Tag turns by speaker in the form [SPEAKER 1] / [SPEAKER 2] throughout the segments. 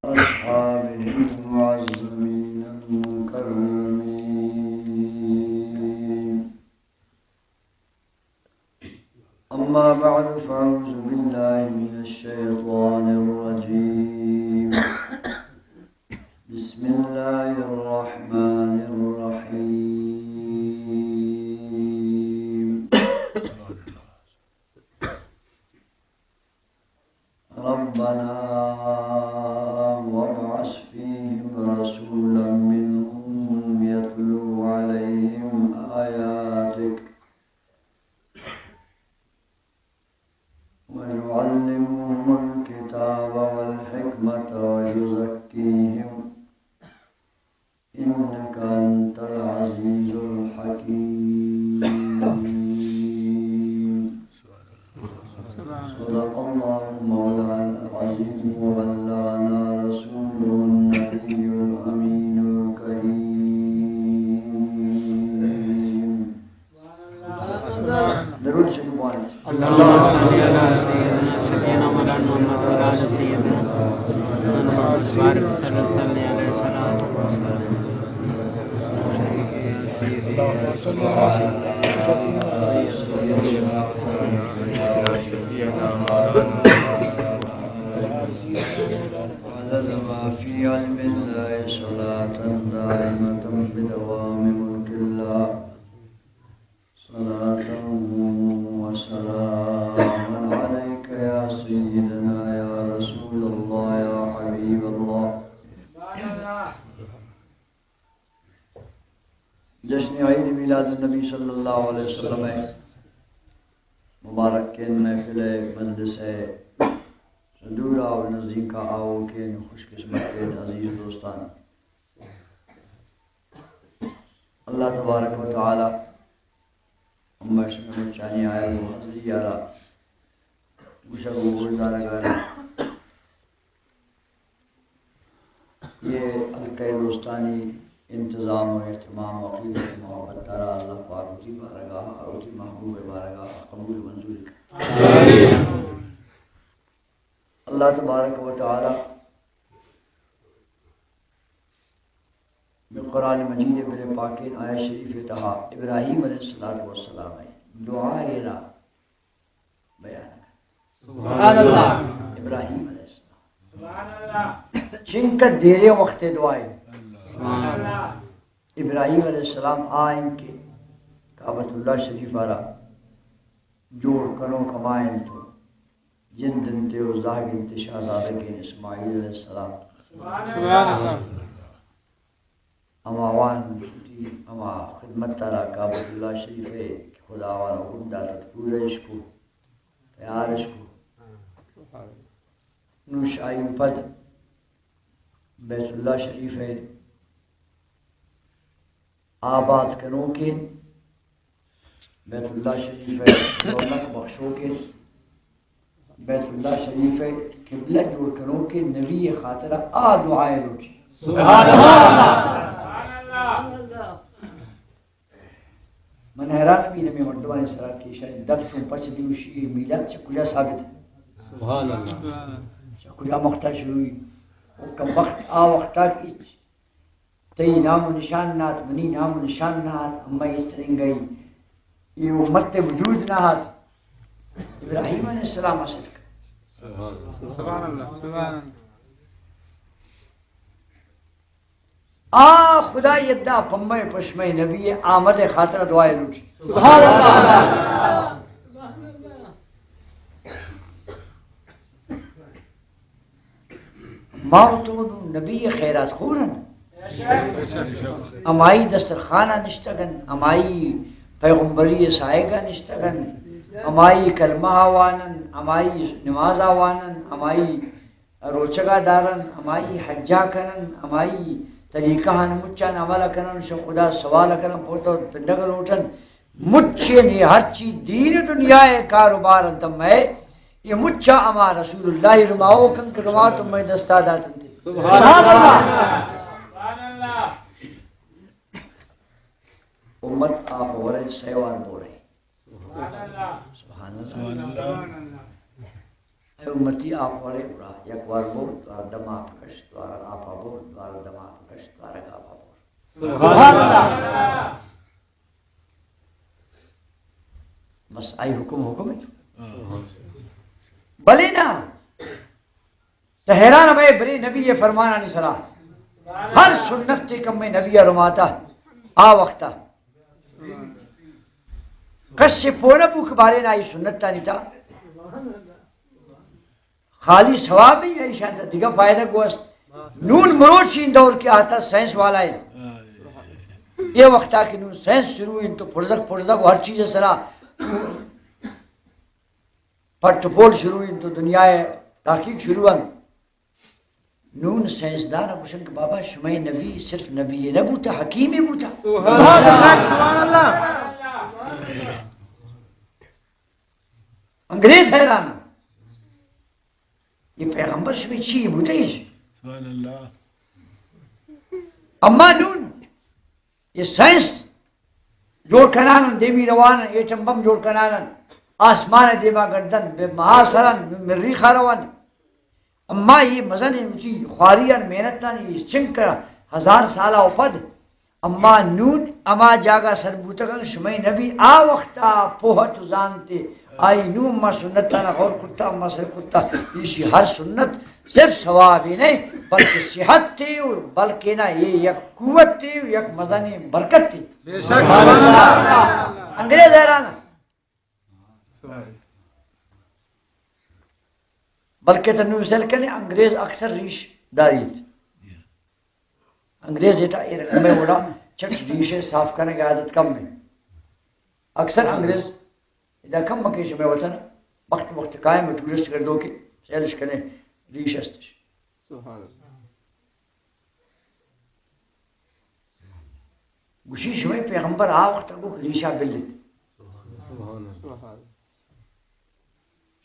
[SPEAKER 1] أصحابه المعظمين المكرمين. أما بعد فأعوذ بالله من الشيطان الرجيم. بسم الله الرحمن الرحيم. ربنا وابعث فيهم رسولا منهم يتلو عليهم آياتك ويعلمهم الكتاب والحكمة ويزكيهم إنك أنت العزيز الحكيم. صدق الله مولانا العظيم وبلغنا رسوله النبي الأمين الكريم. درود شریف والد
[SPEAKER 2] اللهم صل على سيدنا مولانا محمد وعلى آل سيدنا محمد بارك وسلم عليه الصلاة والسلام.
[SPEAKER 1] عدد ما في علم الله صلاة دائمة بدوام ملك الله صلاة وسلام عليك يا سيدنا يا رسول الله يا حبيب الله. جشن عید میلاد النبی صلی اللہ علیہ وسلم مبارک کے محفل مجلس دورا و نزدیک آؤ کے خوش قسمت کے عزیز دوستان، اللہ تبارک و تعالی امشن چانی آیا وہ حضری یارا مشک گردار گارا یہ حلقہ دوستانی انتظام و اہتمام و عقیدت محبت تارا اللہ پاک اسی بارگاہ اور اسی محبوب بارگاہ قبول منظور کر. اللہ تبارک و تعالی میں قرآن مجید بر پاکین آیت شریف تہا ابراہیم علیہ السلام دعا ایرا بیان
[SPEAKER 2] سبحان اللہ.
[SPEAKER 1] ابراہیم علیہ السلام چن کا دیرے وقت دعائیں ابراہیم علیہ السلام آئیں کے کعبۃ اللہ شریف آرہ جوڑ کنوں کمائیں تو جن دن تے و زاہگن تے شہزادہ کے اسماعیل علیہ السلام اما وان اما خدمت تارا کعبۃ اللہ شریف ہے خدا والا خدا تت پورش کو تیارش کو نوش آئیم پد بیت اللہ شریف ہے آباد کنوں کے بیت اللہ شریف ہے رونق بخشوں کے بیت اللہ شریف ہے قبلہ جوڑ کنوں کے نبی خاطرہ آ دعائے روٹی
[SPEAKER 2] سبحان اللہ.
[SPEAKER 1] من حیران بھی نبی مردوان سرات کی شاید دب چون پچ دیوشی میلاد سے کجا ثابت ہے
[SPEAKER 2] سبحان اللہ.
[SPEAKER 1] کجا مختار شروعی کم وقت آ وقتا کی تی نام و نشان نات منی نام و نشان نات اما اس طرح گئی یہ امت وجود نات ابراہیم علیہ السلام حسد کر
[SPEAKER 2] سبحان اللہ. سبحان اللہ.
[SPEAKER 1] آ خدا یدہ پمہ پشمہ نبی آمد خاطر دعائے روٹی
[SPEAKER 2] سبحان اللہ.
[SPEAKER 1] ماوتون نبی خیرات خورن امائی دسترخانہ نشتگن امائی پیغمبری سائگہ نشتگن امائی کلمہ آوانن امائی نماز آوانن امائی روچگا دارن امائی حجا کرن امائی طریقہ ہن مچان عملہ کرن شو خدا سوال کرن پوتا پندگل اٹھن مچے نے ہر چیز دین دنیا کاروبار انتم ہے یہ مچا اما رسول اللہ رماؤ کن کے رما تم میں دستادات انتے
[SPEAKER 2] سبحان اللہ.
[SPEAKER 1] امت آپ ہو رہے سیوان بو رہے سبحان اللہ. اے امتی آپ وارے اڑا یک وار بول دوار دما پکش دوار آپا بول دوار دما پکش دوار آپا بول.
[SPEAKER 2] سبحان اللہ.
[SPEAKER 1] بس آئی حکم ہے بلی نا تہران میں بری نبی یہ فرمانا نہیں سنا ہر سنت تے کم میں نبی رماتا آ وقتا کس سے پونا بوک بارے نا آئی سنت تا نہیں تھا خالی ثواب ہی ہے شانتا دیگا فائدہ گوست نون مروچ ان دور کے آتا سائنس والا ہے یہ وقتا کہ نون سائنس شروع ان تو پرزک ہر چیز سرا پٹ پول شروع ان تو دنیا ہے تحقیق شروع ان نون سائنسدان ابوشن کہ بابا شمع نبی صرف نبی نہ بوتا حکیم ہی بوتا.
[SPEAKER 2] سبحان اللہ.
[SPEAKER 1] انگریز حیران یہ پیغمبر شمع چی بوتا ہی
[SPEAKER 3] سبحان اللہ.
[SPEAKER 1] اما نون یہ سائنس جوڑ کنانن دیوی روانن ایٹم بم جوڑ کنانن آسمان دیوا گردن بے محاصرن مریخ روان اما یہ مزن کی خواریان محنتان یہ چنک 1000 سالہ اوپد اما نون اما جاگا سربوتگن شمع نبی آ وقتا پوہت زانتے آئی نو اما سنتانا غور کتا اما سر کتا یہ ہر سنت صرف ثواب ہی نہیں بلکہ صحت تھی بلکہ نا یہ یک قوت تھی یک مزنی برکت تھی. انگریز حیران بلکہ تو نوزل کنے انگریز اکثر ریش داری تھی انگریز ایتا ایرک میں اڑا چٹ ریشے صاف کرنے کی عادت کم میں اکثر انگریز ایتا کم مکیش میں وطن وقت قائم میں ٹورسٹ کر دو کہ سیلش کنے ریش استش. گوشی شمع پیغمبر آوقت کو ریشہ بلت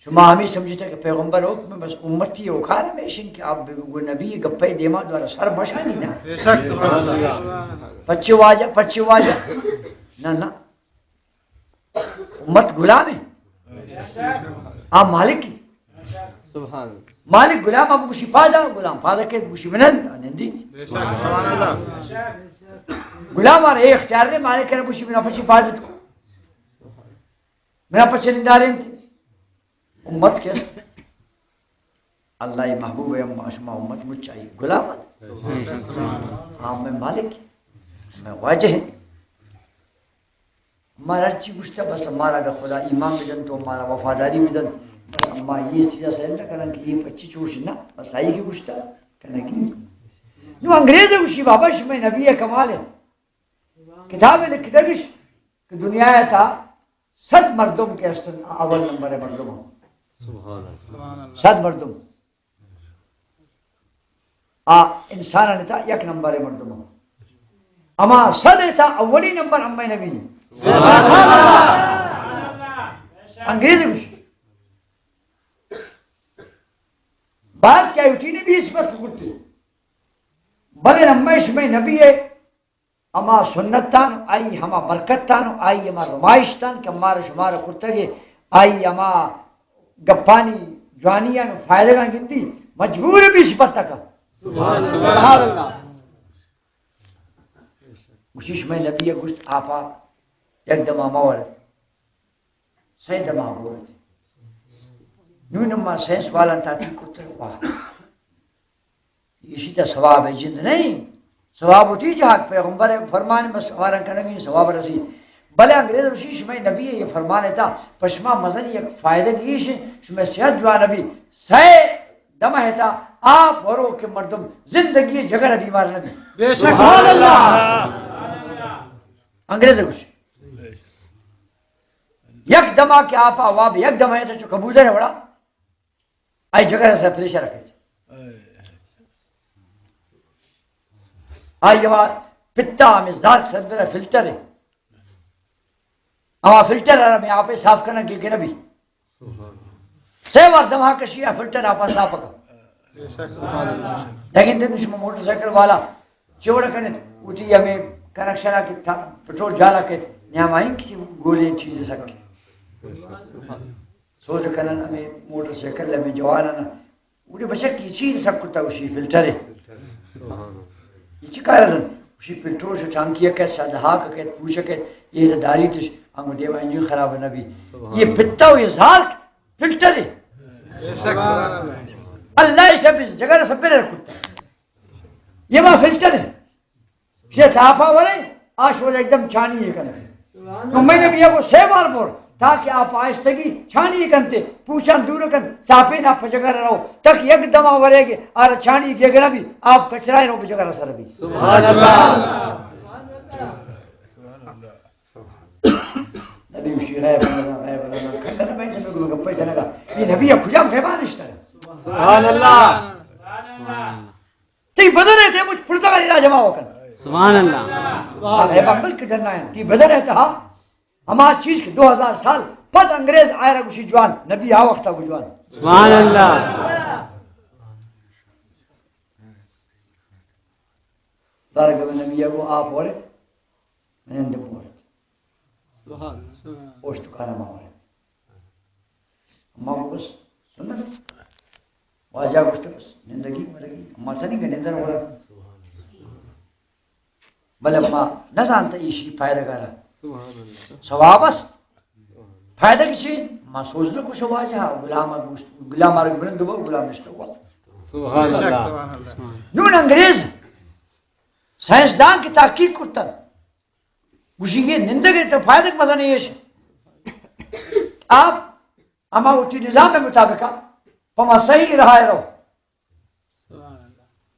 [SPEAKER 1] شما ہمیں سمجھتا کہ پیغمبر ہو میں بس امتی ہو کھانا میشن کہ آپ وہ نبی گپے دیما دوارا سر بشانی نا پچھے واجہ نا امت غلام ہے آپ مالک کی مالک غلام اب گوشی پادا غلام پادا کے گوشی منند نندی غلام آر اے اختیار رہے مالک کرنے گوشی منا پچھے پادت کو منا پچھے نندارین تھی امت کیس اللہ محبوب ہے شما امت مجھ چاہیے غلام ہاں میں مالک میں واجہ ہے ہمارا چی گشتہ بس ہمارا اگر خدا ایمان بدن تو ہمارا وفاداری بدن بس اما یہ چیزیں سہل نہ کرنا کہ یہ پچی چوشی نا بس آئی کی گشتہ کرنا کی نو انگریز ہے گوشی بابا شما نبی کمال ہے کتاب ہے لکھتا گش کہ دنیا ہے تھا 100 مردم کے اصل اول نمبر ہے مردم ہوں 100 مردم انسان نیتا 1 نمبر ہے مردم ہوں اما 100 نیتا اولی نمبر اما نبی نے انگریز ہے گوشی بات کیا ہوتی نے بھی اس پر کرتی بلے نمائش میں نبی ہے اما سنتان آئی ہما برکتان آئی ہما رمائشتان کہ ہمارا شمارا کرتگے آئی ہما گپانی جوانیان فائدہ گاں گندی مجبور بھی اس پر تکا سبحان اللہ گوشش میں نبی گوشت آپا یک دمہ مولا سی دمہ بولت نون اما سینس والا تاتی کرتے واہ یہ شیطہ ثواب ہے جند نہیں ثواب ہوتی جہاں پیغمبر فرمانے میں سوارن کرنگی ثواب رسی بلے انگریز رشی شمع نبی ہے یہ فرمانے تھا پشما مزن یک فائدہ دیش ہے شمع صحت جوان نبی سائے دمہ ہے تھا آپ ورو کے مردم زندگی جگر بیمار نبی
[SPEAKER 2] بے شک سبحان اللہ
[SPEAKER 1] انگریز رشی یک دمہ کے آپ آواب یک دمہ ہے تھا جو کبوتر ہے بڑا آئی جگر سے پریشہ رکھے آئی جواب پتا ہمیں ذات سے میرا فلٹر ہے اما فلٹر ہے میں آپ صاف کرنا کہ نبی سے بار دماغ کشی ہے فلٹر آپ صاف کر لیکن دن شما موٹر سائیکل والا چوڑا کرنے اٹھی ہمیں کنیکشن کی پٹرول جالا کے نیام آئیں کسی گولیں چیزیں سکے سوچ کنن ہمیں موٹر سائیکل میں جوانن وڑی بشک کی چیز سب کتا وشی فلٹر ہے یہ چکارن وشی فلٹر سے ٹانکی کے ساتھ ہاک کے پوچھ کے یہ داری تش ہم دیو انجن خراب نبی یہ پتا یہ زار فلٹر ہے اللہ سب جگہ سب پہ رکھتا یہ ما فلٹر ہے یہ صافا ورے آش وہ ایک دم چھانی ہے کرتے تو میں نے بھی وہ سیوار بور تاکہ آپ آہستگی چھانی کرتے پوچھان دور کر صافی نہ پجگہ رہو تک یک دم ورے گے اور چھانی کے گرا بھی آپ کچرائے رہو پجگہ سر بھی سبحان اللہ نبی شیرائے بنا کسر میں سے میں گپے چلے گا یہ نبی خجام خیبان اشتہ سبحان اللہ تی بدن ہے تے مجھ پھرتا کا علاج جمع ہو کر
[SPEAKER 2] سبحان اللہ
[SPEAKER 1] ہے بابل کی ڈرنا ہے تی بدن ہے تہا ہما چیز کے 2000 سال پد انگریز آئے رہا گوشی جوان نبی آ وقتا گو جوان
[SPEAKER 2] سبحان اللہ
[SPEAKER 1] دارگا میں نبی آگو آپ ہو رہے میں اندے ہو رہے اوشتو کانا ماں ہو رہے ماں بس سننا واجہ گوشتا بس نندگی مرگی ماں سنی کہ نندر ہو رہا بلے ماں نہ سانتا ایشی فائدہ کارا ثوابس فائدہ کسی ماں سوچ لو کچھ واجہ غلام آرگ برند ہوا غلام نشتا ہوا
[SPEAKER 2] سبحان اللہ
[SPEAKER 1] نون انگریز سائنسدان کی تحقیق کرتا گوشی یہ نندگی تو فائدہ کا مزہ نہیں ہے آپ اما اتی نظام میں مطابقہ پما صحیح رہا ہے رہو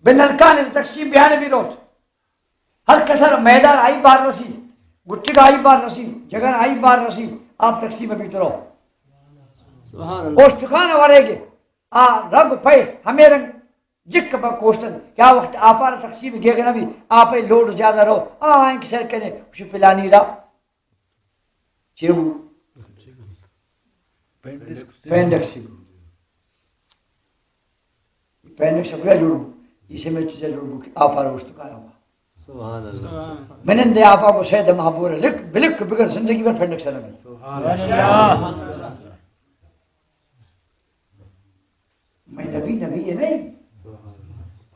[SPEAKER 1] بن الکان تقسیم بیان بھی روت ہر کسر میدان آئی بار رسی گٹی کا آئی بار رسی جگن آئی بار رسی آپ تقسیم بھی تو رہو اوشتخان وارے گے رگ پھے ہمیں رنگ جک با کوشتن کیا وقت آپا رہا تقسیم گے گا نبی آپا لوڈ زیادہ رہو آئیں کسر کہنے خوشی پلانی رہا چیو پینڈکسی پینڈکس اپنے جوڑوں اسے میں چیزیں جوڑوں کہ آپا رہا اوشتخان ہوا
[SPEAKER 2] سبحان اللہ
[SPEAKER 1] میں نے دے آپا کو سید محبور ہے لکھ بلکھ بگر زندگی پر پینڈکس ہے نبی
[SPEAKER 2] سبحان اللہ
[SPEAKER 1] میں نبی ہے نہیں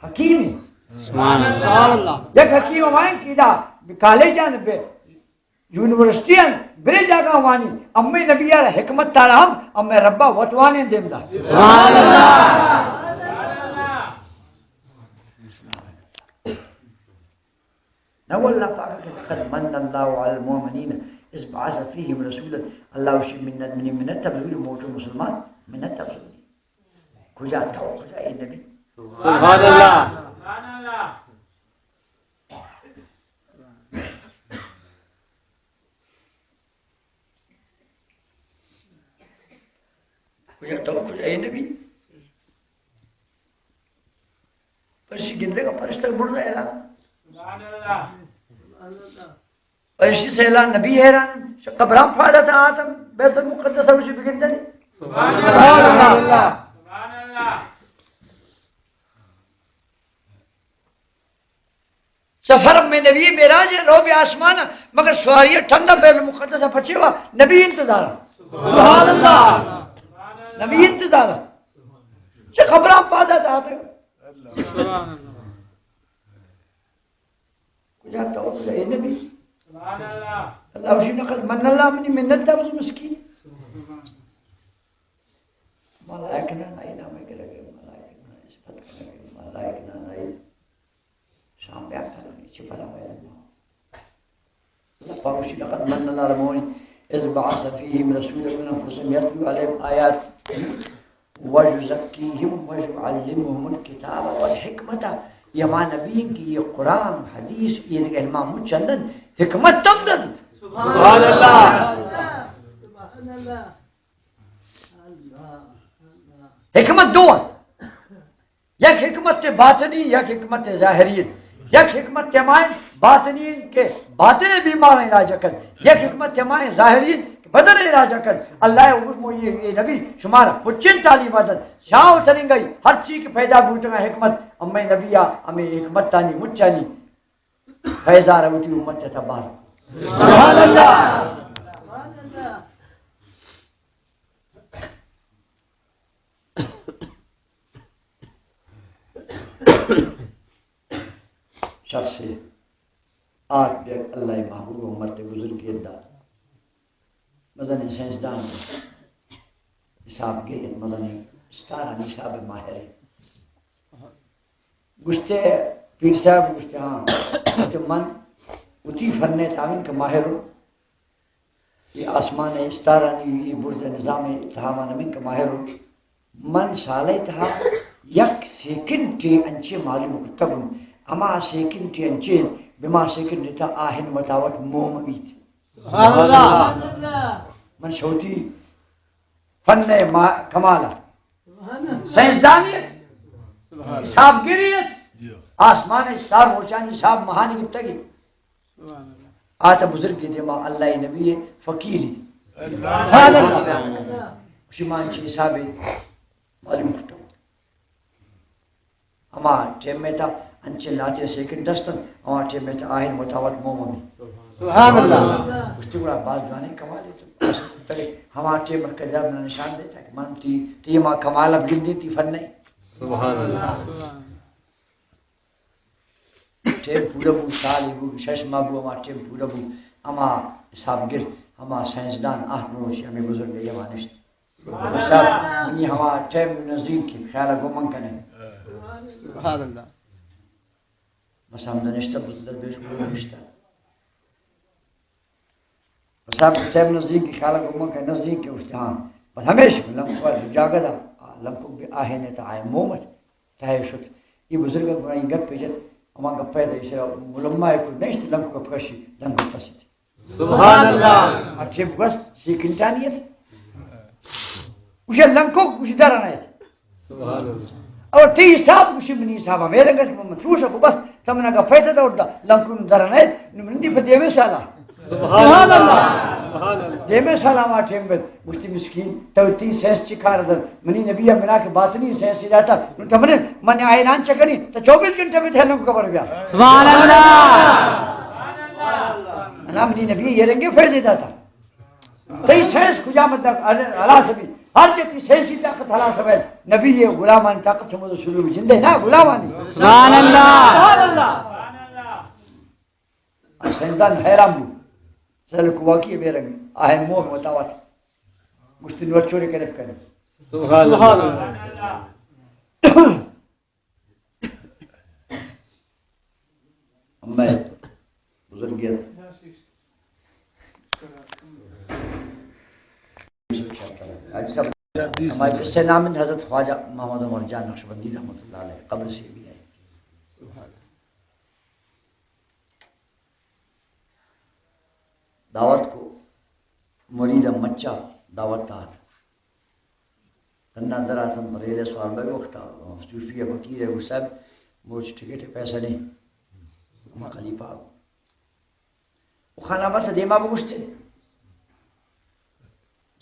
[SPEAKER 1] حکیم
[SPEAKER 2] سبحان اللہ
[SPEAKER 1] دیکھ حکیم ہمائیں کی دا کالجان پہ یونیورسٹیاں برے جاگا ہوانی امی نبی یار حکمت تارا ہم امی ربا وطوانے دیم دا
[SPEAKER 2] سبحان اللہ
[SPEAKER 1] نو اللہ پاکا کہ لقد من اللہ علی المومنین اس بعث فیہم رسولا اللہ وشی منت تبزولی موٹو مسلمان منت تبزولی کجا تاو کجا اے نبی
[SPEAKER 2] سبحان اللہ
[SPEAKER 1] کجا تاو کجا اے نبی پرشی گندے کا پرشتہ بڑھ رہا اعلان پرشی سے اعلان نبی حیران قبران فائدہ تھا آتم بیت المقدس اوشی بگندنی سبحان اللہ سفر میں نبی میراج ہے رو بھی آسمان مگر سواریہ ٹھنڈا بیت المقدس پھچے ہوا نبی انتظار سبحان اللہ نبی انتظار چھ خبران پادا تھا آتے کجا تو اے نبی اللہ وشی نقل من اللہ منی منت تھا بس مسکین ملائکنا نائی نامے کے لگے ملائکنا اسپت کے لگے ملائکنا نائی شام بیان کرنے چپرا ہوئے اللہ پاوشی لقد من اللہ رمونی اذ بعث فیہم رسول من انفسهم یتلو علیہم آیات وَيُزَكِّيهِمْ وَيُعَلِّمُهُمُ الْكِتَابَ وَالْحِكْمَةَ یہ ماں نبی کی یہ قرآن حدیث یہ دیکھ علماء مجھندن حکمت تمدن سبحان اللہ حکمت دو یک حکمت باطنی یک حکمت ظاہریت یک حکمت مائن باطنین کے باطن بیمار علاج کر یک حکمت مائن ظاہرین بدن علاج کر اللہ یہ نبی شمار مچن تعلیم عدد شاہ اتریں گئی ہر چیز کی پیدا بوٹنا حکمت امی نبیہ امی حکمت تانی مچانی فیضا روتی امت تبار سبحان اللہ شخص آت بیک اللہ محبوب امت بزرگی دا مدنی سائنسدان حساب گئے مدنی ستارہ نصاب ماہر گشتے پیر صاحب گشتے ہاں گشتے من اتی فن تعمین کا ماہر یہ آسمان ستارہ یہ برج نظام اتحامان من کا ماہر من سالے تھا یک سیکنڈ ٹی انچے معلوم کتبن اما سیکنڈ ٹی انچے بما سیکنڈ تا آہن متاوت مومویت
[SPEAKER 3] سبحان اللہ
[SPEAKER 1] من شوتی فن کمالا سائنسدانیت حساب گریت آسمان ستار موچانی صاحب مہانی گفتگی آتا بزرگی دیما اللہ نبی فقیری سبحان اللہ شمان چی حساب معلوم کرتا ہوں اما ٹیم میں تا انچے لاتے سیکنڈ دستن اما ٹیم میں تا آہن متاوت مومومی
[SPEAKER 3] سبحان اللہ
[SPEAKER 1] اس بڑا باز جانے کمالے تو ہمارے ٹیم کا جب نشان دیتا ہے کہ من تی ماں کمال اب گندی تی فن نہیں
[SPEAKER 2] سبحان اللہ
[SPEAKER 1] ٹیم پورا بو سال بو شش ماہ بو ہمارا ٹیم پورا بو اما حساب گر ہما سائنسدان آہد نوشی ہمیں بزرگ یہ مانشت حساب منی ہما ٹیم نزدیک کی خیالہ گو من کنے
[SPEAKER 3] سبحان اللہ
[SPEAKER 1] بس ہم دنشتہ بزدر بیش گو نشتہ حساب ٹیم نزدیک کی خیالہ گو من کنے نزدیک کی اشتے ہاں بس ہمیشہ لمکو پر جاگہ دا لمکو بھی آہینے تا آئے مومت تاہی شد یہ بزرگ گونا یہ گپ پیجت اما گپ پیدا اسے ملمہ کو نشت لمکو گپ کشی لمکو پسی تھی
[SPEAKER 2] سبحان اللہ
[SPEAKER 1] اچھے بگست سیکنٹانیت اسے لمکو کچھ درانیت
[SPEAKER 2] سبحان اللہ
[SPEAKER 1] اور تی حساب کچھ منی حسابہ میرے گس محمد چوشا کو بس تمنا گا پیسہ دا اٹھا لمکو درانیت نمندی پہ دیوے سالہ
[SPEAKER 2] سبحان اللہ
[SPEAKER 1] دیوے سالہ ہمارا ٹیم بد مجھتی مسکین تو تی سینس چکار در منی نبی منا کے باطنی سینس جاتا تمنے من آئینان چکنی تو 24 گھنٹے میں تھے لمکو کبر گیا
[SPEAKER 3] سبحان اللہ
[SPEAKER 1] انا منی نبی یہ رنگے فیض دیتا تی سینس کجا مطلب اللہ سبی ہر چیتی سینسی طاقت اللہ سبی نبی یہ غلامان طاقت سے مدد شروع جندے نا غلامانی
[SPEAKER 3] سبحان اللہ
[SPEAKER 1] سیندان حیران بو سہل کو واقعی بے رنگ آہن موہ متاوات گشتی نور چوری کرف کرنے
[SPEAKER 2] سبحان اللہ
[SPEAKER 1] میں بزرگیت آج سب ہمارے جس سے نامند حضرت خواجہ محمد عمر جان نقشبندی رحمۃ اللہ علیہ قبر سے بھی آئے دعوت کو مرید مچہ دعوت آت تنہ در آسم پریل سوال بے وقت صوفی فقیر ہے وہ سب موچ ٹکٹ پیسہ نہیں ہم خلیفہ وہ خانہ بات دیما بگوشتے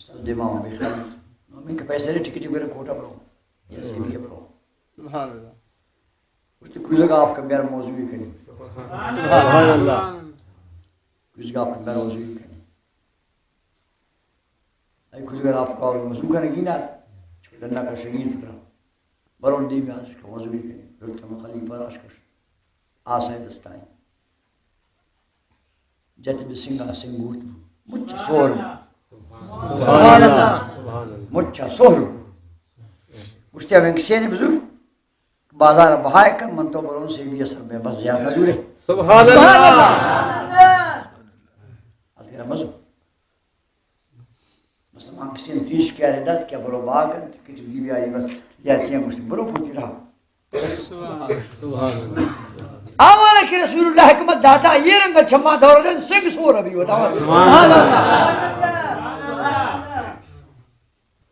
[SPEAKER 1] سب دیما میں خالی میں کہ پیسہ نہیں ٹکٹ میرے کوٹا برو یا سی بھی برو
[SPEAKER 3] سبحان اللہ
[SPEAKER 1] اس نے کوئی جگہ آپ کا میرا موضوع ہی کریں
[SPEAKER 2] سبحان اللہ
[SPEAKER 1] کچھ گا آپ کا میرا موضوع ہی کریں ای کچھ اگر آپ کا موضوع کرنے گی نا چھوٹنا کا شہید فکرہ برون دی میں آج کا موضوع ہی کریں پھر تم خلیفہ راش کر آسائیں دستائیں جت بھی سنگا سنگوت مچ سور
[SPEAKER 2] سبحان اللہ
[SPEAKER 1] مچ سور گشتے ہمیں کسی نے بزرگ بازار بہائے کر من تو برون سے بھی اثر میں بس زیادہ حضور ہے
[SPEAKER 2] سبحان اللہ
[SPEAKER 1] اگر مزو بس ہم کسی نے تیش کیا رہا کیا برو باغن کچھ بھی آئی بس یا تیاں گشتے برو پوچھ رہا
[SPEAKER 2] سبحان اللہ
[SPEAKER 1] آوالا کہ رسول اللہ حکمت داتا یہ رنگا چھما دور دن سنگ سور ابھی ہوتا سبحان اللہ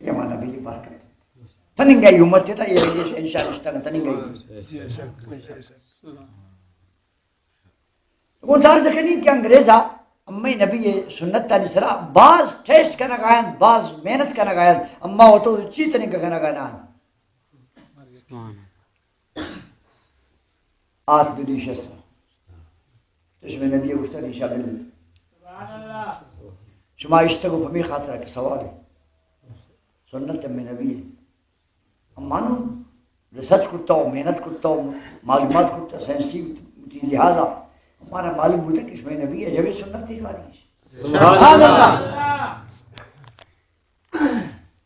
[SPEAKER 1] یہ مانا بھی یہ بارکت تننگائی امت تھا یہ رنگیش انشاءاللہ اشتاگا تننگائی وہ دار زکنی کہ انگریزا امی نبی سنت تا نسرا باز ٹیسٹ کرنا گائن باز محنت کرنا گائن اما ہو تو چی تننگا کرنا گائن آت بھی ریشت اس میں نبی گفتہ ریشہ بلد شما اشتگو پمی خاصرہ کے سوال ہے سنت میں نبی ہے ہم مانو ریسرچ کرتا ہو محنت کرتا ہو معلومات کرتا سائنسی لہذا ہمارا معلوم ہوتا کہ اس میں نبی ہے جب سنت تھی والی
[SPEAKER 3] سبحان اللہ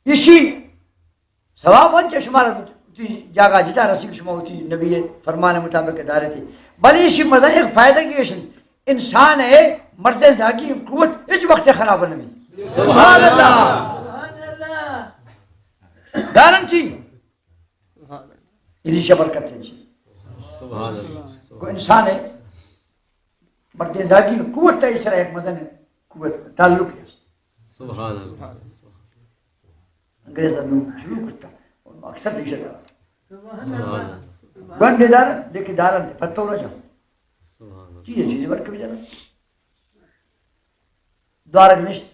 [SPEAKER 1] اسی ثواب ان شمار جگہ جتا رسی شما ہوتی نبی فرمان مطابق ادارے تھے بلی اسی مزہ ایک فائدہ کی انسان ہے مرد زاگی قوت اس وقت خراب نبی
[SPEAKER 3] سبحان اللہ
[SPEAKER 1] دارن چی یہ دیشہ برکت ہے چی
[SPEAKER 2] سبحان اللہ
[SPEAKER 1] کو انسان ہے مرد زاگی قوت تا اس طرح ایک مزہ ہے قوت تعلق ہے
[SPEAKER 2] سبحان اللہ
[SPEAKER 1] انگریز نے شروع کرتا اور اکثر دیشہ دار
[SPEAKER 2] سبحان اللہ
[SPEAKER 1] گنڈے دار دیکھے دارن تھے پتہ ہو رہا
[SPEAKER 2] سبحان اللہ
[SPEAKER 1] چیزیں برکت بھی جانا دوارک نشت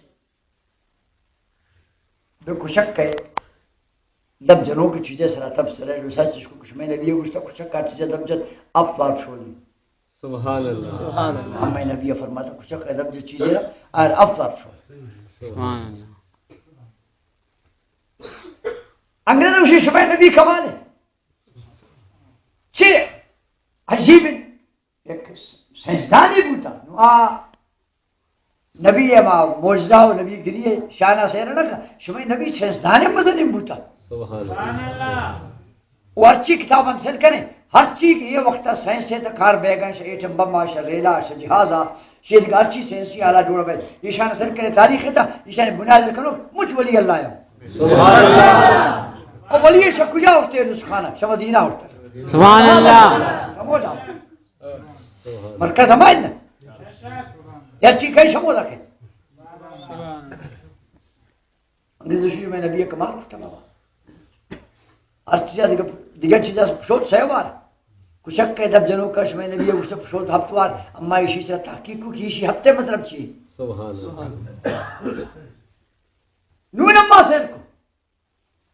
[SPEAKER 1] بے کشک ہے دب جنوں کی چیزیں سرا تب سرا جو سچ اس کو کچھ میں نے بھی گوشتا کشک کا چیزیں دب جد اب فار چھوڑی
[SPEAKER 2] سبحان اللہ
[SPEAKER 3] سبحان اللہ
[SPEAKER 1] ہم میں نبی فرماتا کشک کا دب جو چیزیں اور اب فار چھوڑی
[SPEAKER 2] سبحان اللہ
[SPEAKER 1] انگریزوں سے شبہ نبی کمال ہے چھے عجیب ایک سائنسدانی بوتا نبی ہے ماں موجزہ ہو نبی گریے شانہ سیرہ نکا شمائی نبی سائنسدانی مزنی بوتا
[SPEAKER 2] سبحان اللہ
[SPEAKER 1] وہ ہر چیز کتاب انسل کریں ہر چیز یہ وقتا سائنس سے تکار بیگن سے ایٹم بمہ سے ریلا سے جہازہ شید ہر چیز سائنسی حالہ جوڑا بیت یہ شانہ سر کریں تاریخ تھا یہ شانہ بنیاد کرو مجھ ولی اللہ ہے
[SPEAKER 2] سبحان اللہ
[SPEAKER 1] اور ولی شکجہ ہوتے ہیں نسخانہ شما دینہ ہوتا ہے
[SPEAKER 2] سبحان اللہ
[SPEAKER 1] شمو جاؤ مرکز ہمائن یار چیز کئی شمو رکھے انگریز شوش میں نبی کمال رکھتا بابا ہر چیزہ دیگر چیزہ پشوت سہوار کچھک کے دب جنوں کا شمع نبی گوشتا پشوت ہفتوار اما ایشی سر تحقیقو کی ایشی ہفتے مطلب چیئے
[SPEAKER 2] سبحان اللہ
[SPEAKER 1] نون اما سیر کو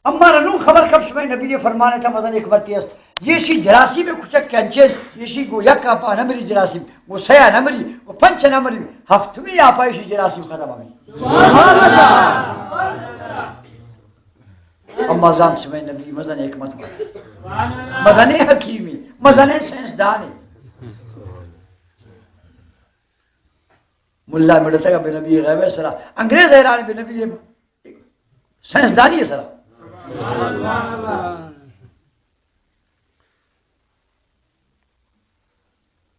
[SPEAKER 1] اما رنو خبر کب شمع نبی فرمانے تھا مزن ایک بطیس یہ شی جراسی میں کچھک کے انچین یہ شی گو یک آپا نمری جراسی وہ سیا نمری وہ پنچ نمری ہفتمی آپا ایشی جراسی ختم آگئی
[SPEAKER 3] سبحان اللہ
[SPEAKER 1] اما زان شمع نبی مزن ایک مت مزن حکیمی مزن سائنسدانی ملا مڑتا گا بے نبی غیب ہے سرا انگریز حیران بے نبی سائنسدانی ہے سرا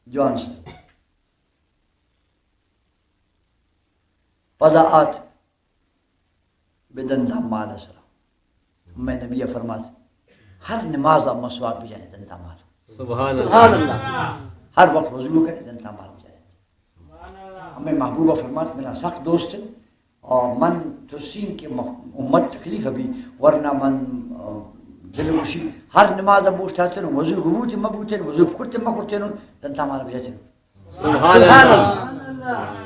[SPEAKER 1] جوان سے پضاعات بدن دام مال سرا میں نبی فرماز ہر نمازہ مسواک بھی جانے دنتا مال
[SPEAKER 2] سبحان
[SPEAKER 3] سبحان
[SPEAKER 2] اللہ
[SPEAKER 3] اللہ
[SPEAKER 1] ہر وقت وضو کرے دنتا مال بھی جانے ہمیں محبوبہ فرمات میرا سخت دوست ہے اور من ترسین کے امت تکلیف ابھی ورنہ من دل خوشی ہر نماز بوشتا تھے وضو غبوت مبوتے وضو کرتے مکرتے دنتا مال بھی جاتے
[SPEAKER 2] سبحان اللہ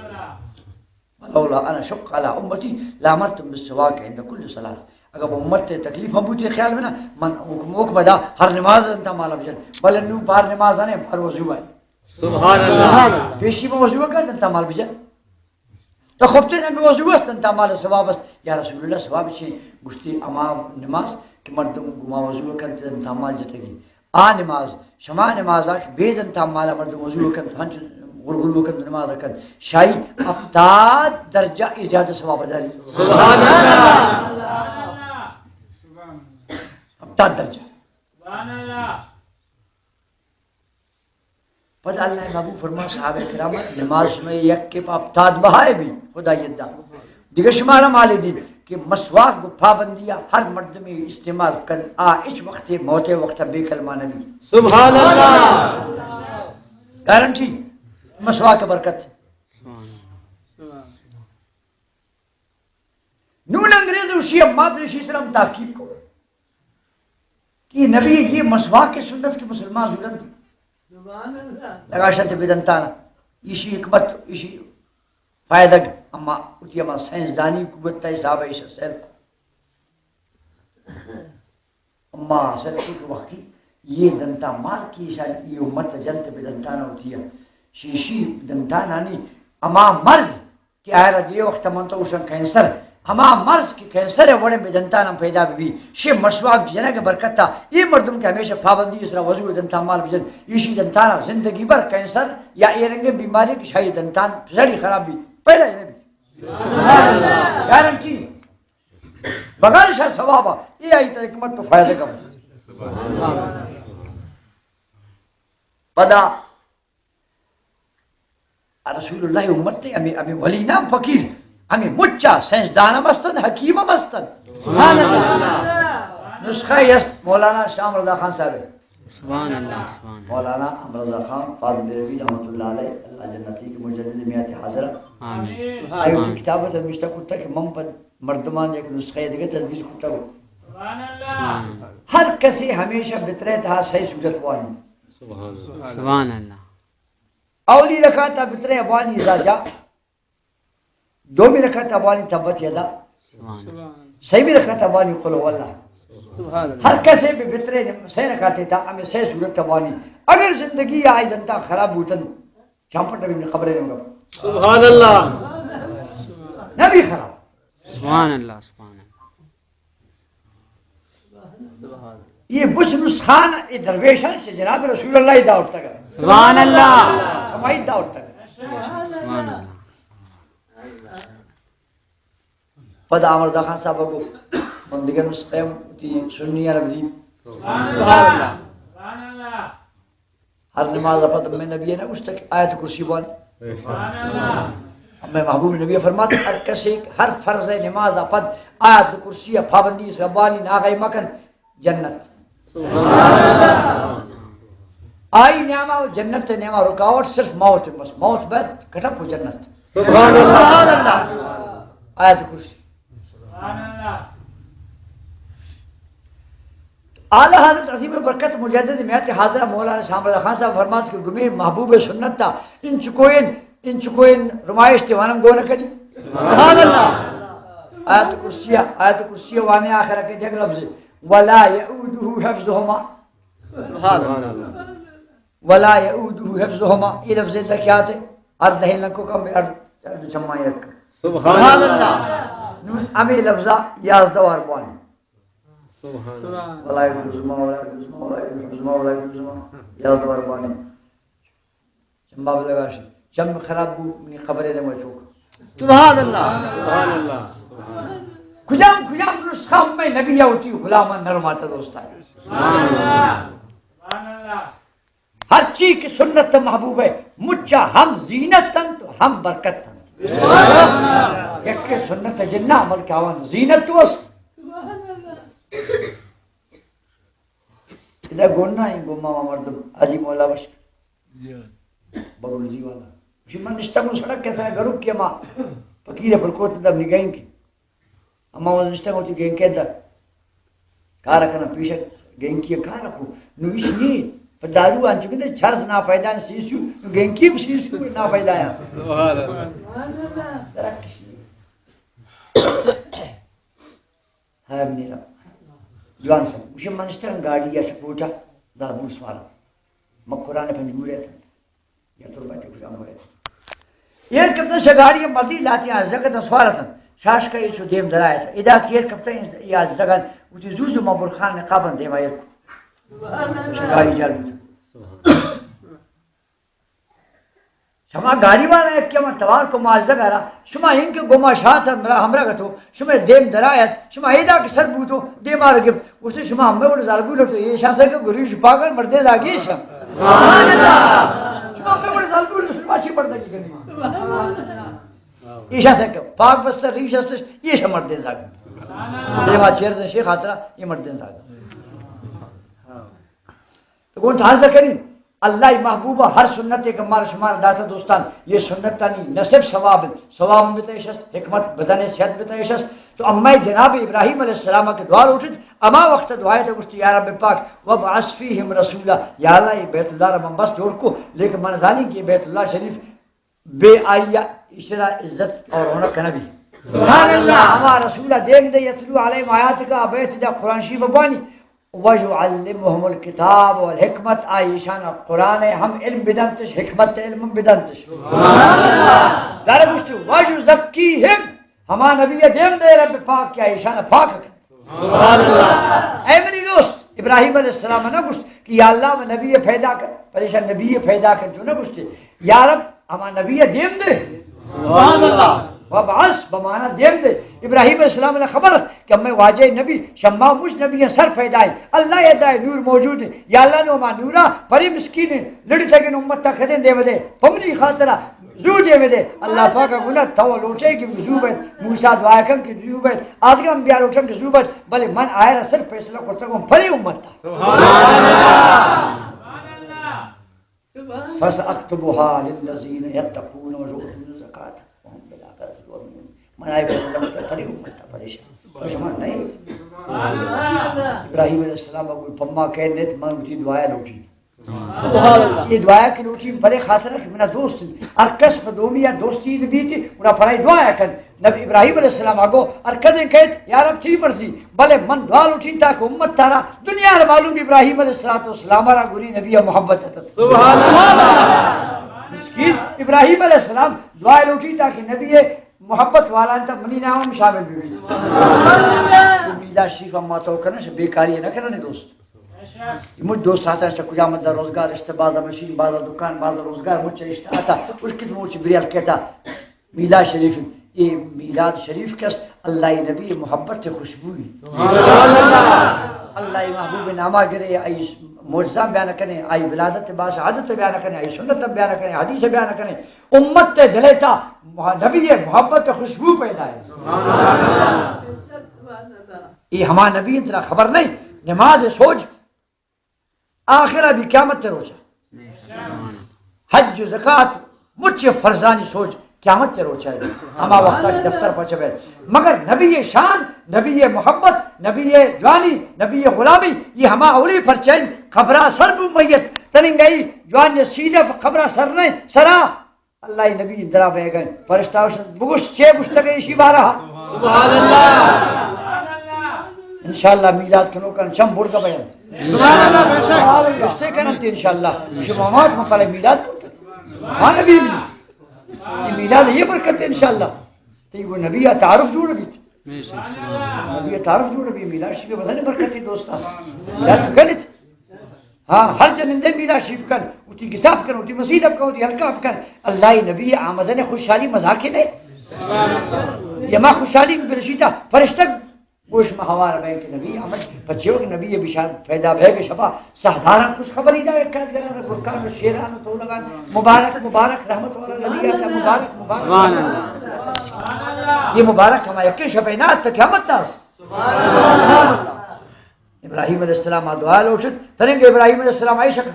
[SPEAKER 1] ولولا انا شق على امتي لامرتم بالسواك عند كل صلاه اگر امت تکلیف مبوتی خیال میں نا من حکم بدا ہر نماز انتا مالا بجن بل نو بار نماز آنے بار وضو آئے
[SPEAKER 2] سبحان اللہ
[SPEAKER 1] پیشی میں وضو کر انتا مال بجن تو خبتے ہیں میں وضو است انتا مال ثواب است یا رسول اللہ ثواب چھے گشتی اما نماز کہ مردم گما وضو کرتے انتا مال جتے گی آ نماز شما نماز آکھ بید انتا مالا مردم وضو کرتے ہنچ غلغلو کرتے نماز آکھ شاہی افتاد درجہ ایجاد ثواب داری
[SPEAKER 2] سبحان اللہ
[SPEAKER 1] افتاد درجہ پتہ اللہ محبوب فرما صحابہ کرام نماز میں یک کے افتاد بہائے بھی خدا یدہ دیگر شمارہ مالے دی کہ مسواک کو پابندیہ ہر مرد میں استعمال کر اچ وقت موت وقت بے کلمہ نبی
[SPEAKER 2] سبحان اللہ
[SPEAKER 1] گارنٹی مسواک برکت نون انگریز روشی اما بریشی سلام تحقیق کو کہ نبی یہ مسواک کی سنت کی مسلمان ظلم دی لگا شرط بدنتانا اسی حکمت اسی فائدہ اما اتی اما سائنسدانی قوت تا صحابہ ایسا سیل اما سلکی کے وقت یہ دنتا مال کی شاید یہ امت جنت بدنتانا ہوتی ہے شیشی دنتانا نہیں اما مرض کہ آئرہ یہ وقت منتوشن کینسر ہما مرض کی کینسر ہے وڑے میں جنتا نام پیدا بھی شی مسواک جنہ کے برکت تھا یہ مردم کے ہمیشہ پابندی اس طرح وضو جنتا مال بجن ایشی جنتا نا زندگی بھر کینسر یا یہ رنگ بیماری کی شاید جنتا زڑی خرابی پیدا ہی نہیں گارنٹی بغیر شاہ ثوابہ یہ آئی تا حکمت تو فائدہ کا پدا رسول اللہ امت نے ہمیں ولی نام فقیر ہمیں مچا سائنسدان مستن حکیم مستن سبحان اللہ نسخہ یست مولانا شام رضا خان صاحب
[SPEAKER 2] سبحان اللہ سبحان
[SPEAKER 1] مولانا امر رضا خان فاضل بریلوی رحمۃ اللہ علیہ اللہ جنتی کی مجدد میات حاضرہ
[SPEAKER 2] آمین
[SPEAKER 1] آئیو تی کتاب تدمیشتا کرتا کہ من پر مردمان ایک نسخہ دیگه تدبیج کرتا ہو ہر کسی ہمیشہ بترے تھا صحیح صورت وانی
[SPEAKER 2] سبحان اللہ
[SPEAKER 1] اولی رکھاتا بترے ابوانی ازا جا دومی رکھاتا ابوانی تبت یدا صحیح رکھاتا ابوانی قلو اللہ ہر کسی بھی بترے صحیح رکھاتے تھا ہمیں صحیح صورت ابوانی اگر زندگی آئی دنتا خراب ہوتن چامپٹ نبی نے خبریں نہیں ہوگا
[SPEAKER 3] سبحان اللہ
[SPEAKER 1] نبی خراب
[SPEAKER 2] سبحان اللہ سبحان اللہ
[SPEAKER 1] یہ بس نسخان درویشان سے جناب رسول اللہ دعوت تک
[SPEAKER 2] سبحان اللہ
[SPEAKER 1] سمائی دعوت تک
[SPEAKER 2] سبحان اللہ
[SPEAKER 1] خدا عمر دا خان صاحب کو من دیگر نسخے تی سنی عرب دی
[SPEAKER 3] سبحان اللہ
[SPEAKER 1] ہر نماز رفت میں نبی نے اس تک آیت کرسی بول ہمیں محبوب نبی فرماتا ہر کسی ہر فرض نماز اپد آیت کرسی پابندی سبانی ناغی مکن جنت آئی نعمہ و جنت نعمہ رکاوٹ صرف موت بس موت بعد کٹپ ہو جنت
[SPEAKER 3] سبحان اللہ
[SPEAKER 1] آیت کرسی اعلیٰ حضرت عظیم برکت مجدد میات حاضرہ مولانا شام رضا خان صاحب فرمات کہ گمی محبوب سنت تا ان چکوین رمائش تیوانم گو نکلی
[SPEAKER 3] سبحان اللہ
[SPEAKER 1] آیت کرسیہ وانے آخرہ کے دیکھ لفظ ولا يؤوده حفظهما
[SPEAKER 3] سبحان اللہ
[SPEAKER 1] ولا يؤوده حفظهما یہ لفظ کیا تھے ارض دہن کو کم ارض چمائیت
[SPEAKER 3] سبحان اللہ
[SPEAKER 1] امی لفظہ یازدوار بوانی
[SPEAKER 3] سبحان اللہ
[SPEAKER 1] ولا يؤوده ولا يؤوده ولا يؤوده ولا يؤوده یازدوار بوانی چمباب لگاشی چم خراب بو منی خبریں دے موچوک
[SPEAKER 3] سبحان اللہ سبحان اللہ
[SPEAKER 1] کجام نسخہ میں نبی ہوتی غلامہ نرماتا دوستا ہر چیز کی سنت محبوب ہے مجھا ہم زینت تن تو ہم برکت تن یک کے سنت جنہ عمل کے آوان زینت تو است ادھا گوننا ہی گمہ مردم عزی مولا بشک بگرزی والا اسی من نشتہ کو سڑک کیسا ہے گروپ کیا ماں فقیر پرکوت دب نگائیں کی اما وہ نشتہ ہوتی گئیں کہ در کارا کنا پیشہ گئیں کی کارا کو نویش نہیں پر دارو آن چکے تھے چھرز نا پیدا ہے سیسو گئیں کی سیسو نا پیدا ہے ذرا کسی ہے ابنی رب جوان سب مجھے منشتہ گاڑی یا سپوٹا زاربون سوارا تھا مک قرآن پنجگورے تھا یا ترباتی کچھ آمورے تھا یہ کبتا سے گاڑی ملدی لاتی ہیں زکتا سوارا تھا شاش کا یہ چو دیم درائے تھا ادا کیر کبتا ہے یا زگن اچھی زوزو مبر خان نے قابن دیم آئیر کو گاڑی جالو تھا شما گاڑی والا ایک کیا مرتبار کو معاذہ گا رہا شما ان کے گما شاہ تھا ہمرا گتو شما دیم درایت شما ایدا کے سر بوتو دیم آر گفت اس نے شما ہمیں وڑ زالبو لگتو یہ شاہ سے کہ گریش پاگل مردے داگی شما سبحان اللہ شما ہمیں وڑ زالبو لگتو شما چی پڑھتا کی کرنی یہ شاہ سے کہ پاک بستر ریش استش یہ شما مردے داگی دیم آر چیر شیخ حاصرہ یہ مردے داگی تو کون تحرزہ کریں اللہ محبوبہ ہر سنت ایک ہمارا شمار داتا دوستان یہ سنت تانی نہ صرف ثواب بتائشست حکمت بدن صحت بتائشست تو اما جناب ابراہیم علیہ السلام کے دعا اٹھت اما وقت دعائے تھے گشتی یا رب پاک وبعث فیہم رسولا یا اللہ یہ بیت اللہ رب بس جوڑ کو لیکن من ظانی کہ بیت اللہ شریف بے آئیہ اشرا عزت اور رونق کا نبی سبحان اللہ اما رسولہ دیم دے یتلو علیہم آیات کا بیت دا قرآن شریف بانی وَيُعَلِّمُهُمُ الْكِتَابُ وَالْحِكْمَةِ آئیشان قرآن ہم علم بدنتش حکمت علم بدنتش سبحان اللہ دارے گوشتی وَيُزَكِّيهِمْ ہما نبی دیم دے رب پاک کیا ایشان پاک کن
[SPEAKER 3] سبحان اللہ
[SPEAKER 1] اے منی دوست ابراہیم علیہ السلام نہ گشت کہ یا اللہ میں نبی پیدا کر پریشان نبی پیدا کر جو نہ گشتے یا رب ہما نبی دیم دے
[SPEAKER 3] سبحان اللہ
[SPEAKER 1] وبعث بمانا دیم دے ابراہیم علیہ السلام نے خبر کہ میں واجہ نبی شما مجھ نبی سر پیدا ہے اللہ یہ دائے نور موجود ہے یا اللہ نے وما نورا پری مسکین لڑی تکن امت تا کھدیں دے ودے پمنی خاطرہ زو دے ودے اللہ پاکا گناہ تو لوٹے کی زوبت موسیٰ دعا کن کی زوبت آدھگا انبیاء لوٹن کی زوبت بلے من آئے رہا صرف فیصلہ کرتا ہوں پری امت تا
[SPEAKER 3] سبحان اللہ
[SPEAKER 1] فَسَأَكْتُبُهَا لِلَّذِينَ يَتَّقُونَ وَيُؤْتُونَ الزَّكَاةَ وَهُمْ بِالْآخِرَةِ يُؤْمِنُونَ من آئے فیصلہ کرتا پری امت تا پریشان سمجھ نہیں ابراہیم علیہ السلام کو پما کہنے من اٹھی دعائیں لوٹی یہ دعائیں کی لوٹی بڑے خاطر ہے کہ میرا دوست ارکس فدومی یا دوستی بھی تھی انہا پڑھائی دعائیں کر نبی ابراہیم علیہ السلام آگو ارکدیں کہت یا رب تھی مرضی بلے من دعا لوٹی تاکہ امت تارا دنیا نے معلوم ابراہیم علیہ السلام را گری نبی محبت ہے
[SPEAKER 3] سبحان اللہ
[SPEAKER 1] مسکین ابراہیم علیہ السلام دعائیں لوٹی تاکہ نبی محبت والا انتا منی نام شامل بھی تو میلاد شریف اما تو کرنا سے بیکاری نہ کرنے دوست مجھ دوست آتا ہے کجا مدہ روزگار اشتا بازا مشین بازا دکان بازا روزگار مجھ اشتا آتا اس کی مجھ بریال کہتا میلاد شریف یہ میلاد شریف کس اللہ نبی محبت خوشبوئی اللہ محبوب نامہ گرے آئی معجزہ بیان کریں آئی ولادت باس عادت بیان کریں آئی سنت بیان کریں حدیث بیان کریں امت دلیتا نبی محبت خوشبو پیدا ہے یہ ہما نبی اتنا خبر نہیں نماز سوچ آخرہ بھی قیامت روچا حج زکاة مجھ فرزانی سوچ قیامت روچا ہے ہما وقتا کی دفتر پچھے بیت مگر نبی شان نبی محبت نبی جوانی نبی غلامی یہ ہما اولی پر چین خبرہ سر بو میت تننگئی جوانی سیدھے خبرہ سر نہیں سرا اللہ نبی اندرا بے گئے فرشتہ بگوش چھے گشتگئی اسی بارہ
[SPEAKER 3] سبحان اللہ
[SPEAKER 1] انشاءاللہ میلاد کنو کن چم بڑھ کا بیان
[SPEAKER 3] سبحان اللہ بے شک
[SPEAKER 1] گشتے کنن تی انشاءاللہ شمامات مقالہ میلاد کرتا تھی ہاں نبی بھی یہ میلاد یہ برکت ہے انشاءاللہ تو وہ نبی تعارف جو نبی تھی نبی تعارف جو نبی میلاد شریف وزن برکت ہے دوستا میلاد غلط ہاں ہر جنندے میلاد شریف کن اتی گساف کن اتی مسید اب کن اتی حلقہ اب کن اللہ نبی آمدن خوشحالی مذاکی نہیں یہ ما خوشحالی برشیتا فرشتک گوش مہوار بین کے نبی آمد بچیوں کے نبی بشارت پیدا بے کے شفا سہداران خوش خبری دا ایک کہت گران فرقان شیران تو لگان مبارک مبارک رحمت والا نبی آتا مبارک مبارک یہ مبارک ہمیں یقین شفینات تک قیامت ناس ابراہیم علیہ السلام دعا لوشت تنگے ابراہیم علیہ السلام آئی شکن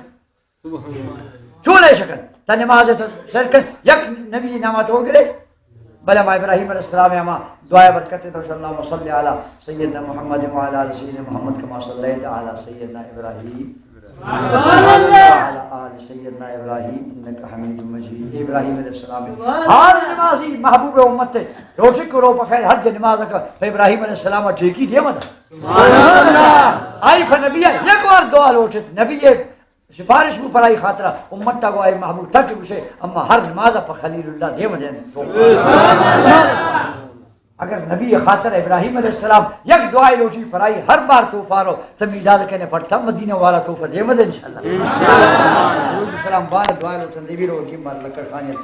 [SPEAKER 1] چون آئی شکن تا نماز سر کر یک نبی نامات ہو گرے بل ما ابراہیم علیہ السلام اما دعا برکت تو صلی اللہ صلی علی سیدنا محمد وعلى ال سیدنا محمد کما صلیت علی سیدنا ابراہیم سبحان اللہ وعلى ال سیدنا ابراہیم انک حمید مجید ابراہیم علیہ السلام ہر نمازی محبوب امت تے روچ کو رو بخیر ہر نماز کا ابراہیم علیہ السلام ٹھیکی دے مد سبحان اللہ آئی نبی ایک بار دعا لوٹت نبی سفارش کو پڑھائی خاطرہ امت تا کو آئی محبوب تک اسے اما ہر نماز پر خلیل اللہ دے مدین اگر نبی خاطر ابراہیم علیہ السلام یک دعائی لوٹی پڑھائی ہر بار توفارو تو میلاد کہنے پڑھتا مدینہ والا توفہ دے مدین انشاءاللہ السلام بار دعائی لوٹن دیوی رو کی مار لکر خانی